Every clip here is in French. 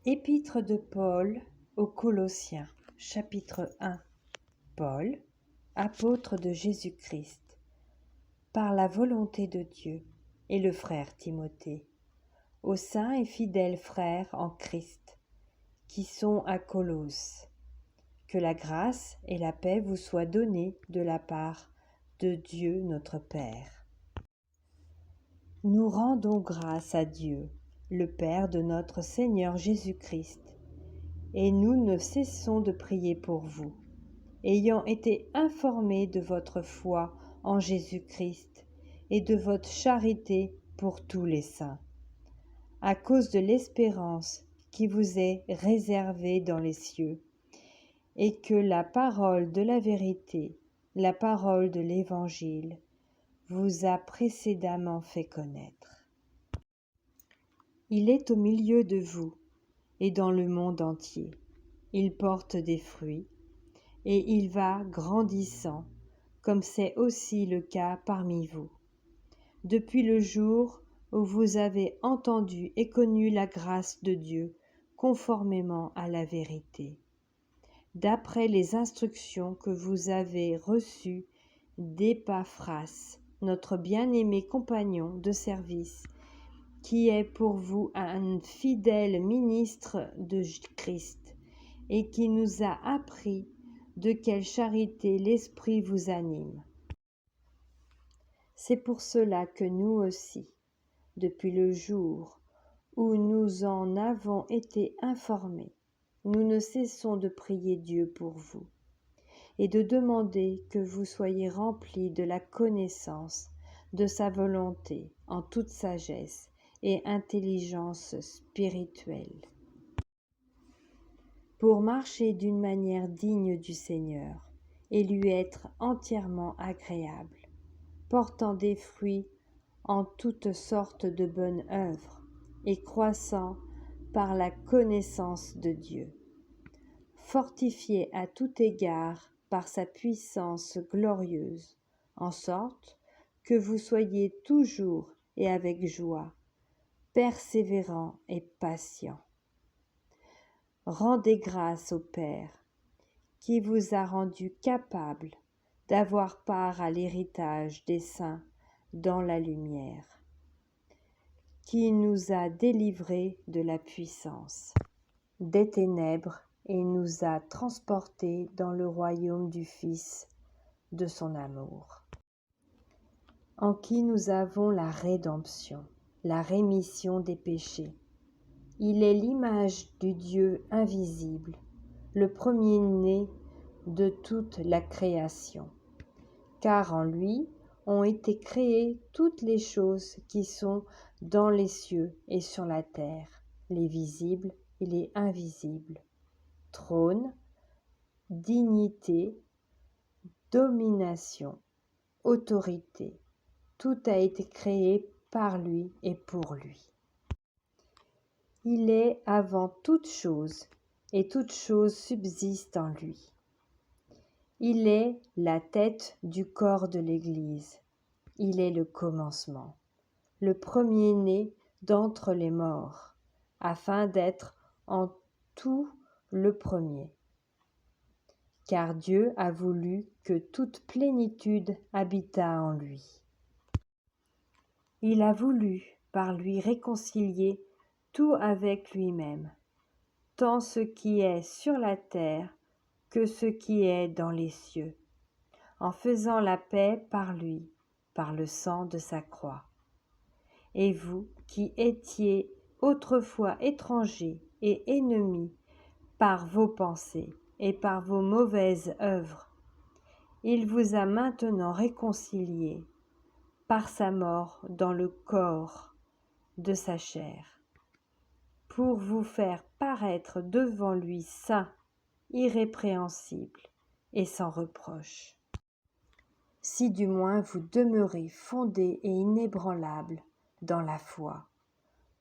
Épître de Paul aux Colossiens, chapitre 1. Paul, apôtre de Jésus-Christ, par la volonté de Dieu, et le frère Timothée, aux saints et fidèles frères en Christ, qui sont à Colosse. Que la grâce et la paix vous soient données de la part de Dieu notre Père. Nous rendons grâce à Dieu, le Père de notre Seigneur Jésus-Christ, et nous ne cessons de prier pour vous, ayant été informés de votre foi en Jésus-Christ et de votre charité pour tous les saints, à cause de l'espérance qui vous est réservée dans les cieux, et que la parole de la vérité, la parole de l'Évangile, vous a précédemment fait connaître. Il est au milieu de vous et dans le monde entier. Il porte des fruits et il va grandissant, comme c'est aussi le cas parmi vous. Depuis le jour où vous avez entendu et connu la grâce de Dieu conformément à la vérité, d'après les instructions que vous avez reçues d'Épaphras, notre bien-aimé compagnon de service, qui est pour vous un fidèle ministre de Christ et qui nous a appris de quelle charité l'Esprit vous anime. C'est pour cela que nous aussi, depuis le jour où nous en avons été informés, nous ne cessons de prier Dieu pour vous et de demander que vous soyez remplis de la connaissance de sa volonté en toute sagesse et intelligence spirituelle, pour marcher d'une manière digne du Seigneur et lui être entièrement agréable, portant des fruits en toutes sortes de bonnes œuvres et croissant par la connaissance de Dieu, fortifié à tout égard par sa puissance glorieuse, en sorte que vous soyez toujours et avec joie, persévérant et patient. Rendez grâce au Père, qui vous a rendu capable d'avoir part à l'héritage des saints dans la lumière, qui nous a délivrés de la puissance des ténèbres et nous a transportés dans le royaume du Fils de son amour, en qui nous avons la rédemption, la rémission des péchés. Il est l'image du Dieu invisible, le premier-né de toute la création, car en lui ont été créées toutes les choses qui sont dans les cieux et sur la terre, les visibles et les invisibles. Trône, dignité, domination, autorité, tout a été créé par lui et pour lui. Il est avant toute chose, et toute chose subsiste en lui. Il est la tête du corps de l'Église. Il est le commencement, le premier-né d'entre les morts, afin d'être en tout le premier. Car Dieu a voulu que toute plénitude habitât en lui. Il a voulu par lui réconcilier tout avec lui-même, tant ce qui est sur la terre que ce qui est dans les cieux, en faisant la paix par lui, par le sang de sa croix. Et vous, qui étiez autrefois étrangers et ennemis par vos pensées et par vos mauvaises œuvres, il vous a maintenant réconciliés par sa mort dans le corps de sa chair, pour vous faire paraître devant lui saint, irrépréhensible et sans reproche. Si du moins vous demeurez fondés et inébranlables dans la foi,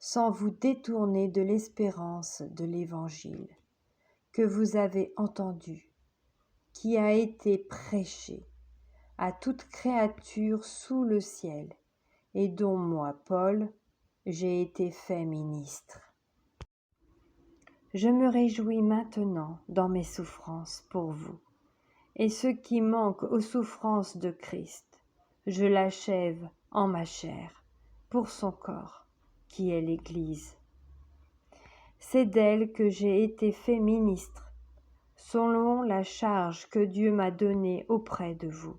sans vous détourner de l'espérance de l'Évangile que vous avez entendu, qui a été prêché à toute créature sous le ciel, et dont moi, Paul, j'ai été fait ministre. Je me réjouis maintenant dans mes souffrances pour vous, et ce qui manque aux souffrances de Christ, je l'achève en ma chair, pour son corps, qui est l'Église. C'est d'elle que j'ai été fait ministre, selon la charge que Dieu m'a donnée auprès de vous,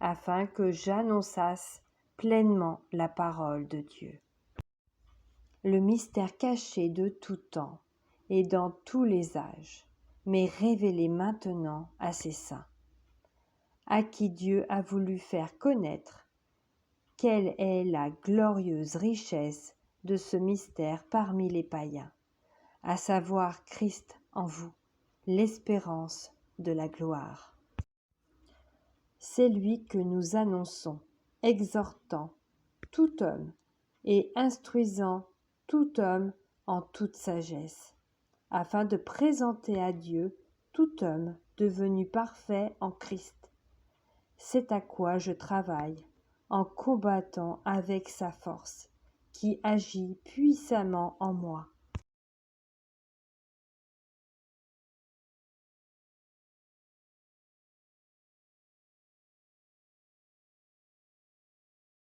afin que j'annonçasse pleinement la parole de Dieu. Le mystère caché de tout temps et dans tous les âges, mais révélé maintenant à ses saints, à qui Dieu a voulu faire connaître quelle est la glorieuse richesse de ce mystère parmi les païens, à savoir Christ en vous, l'espérance de la gloire. C'est lui que nous annonçons, exhortant tout homme et instruisant tout homme en toute sagesse, afin de présenter à Dieu tout homme devenu parfait en Christ. C'est à quoi je travaille, en combattant avec sa force, qui agit puissamment en moi.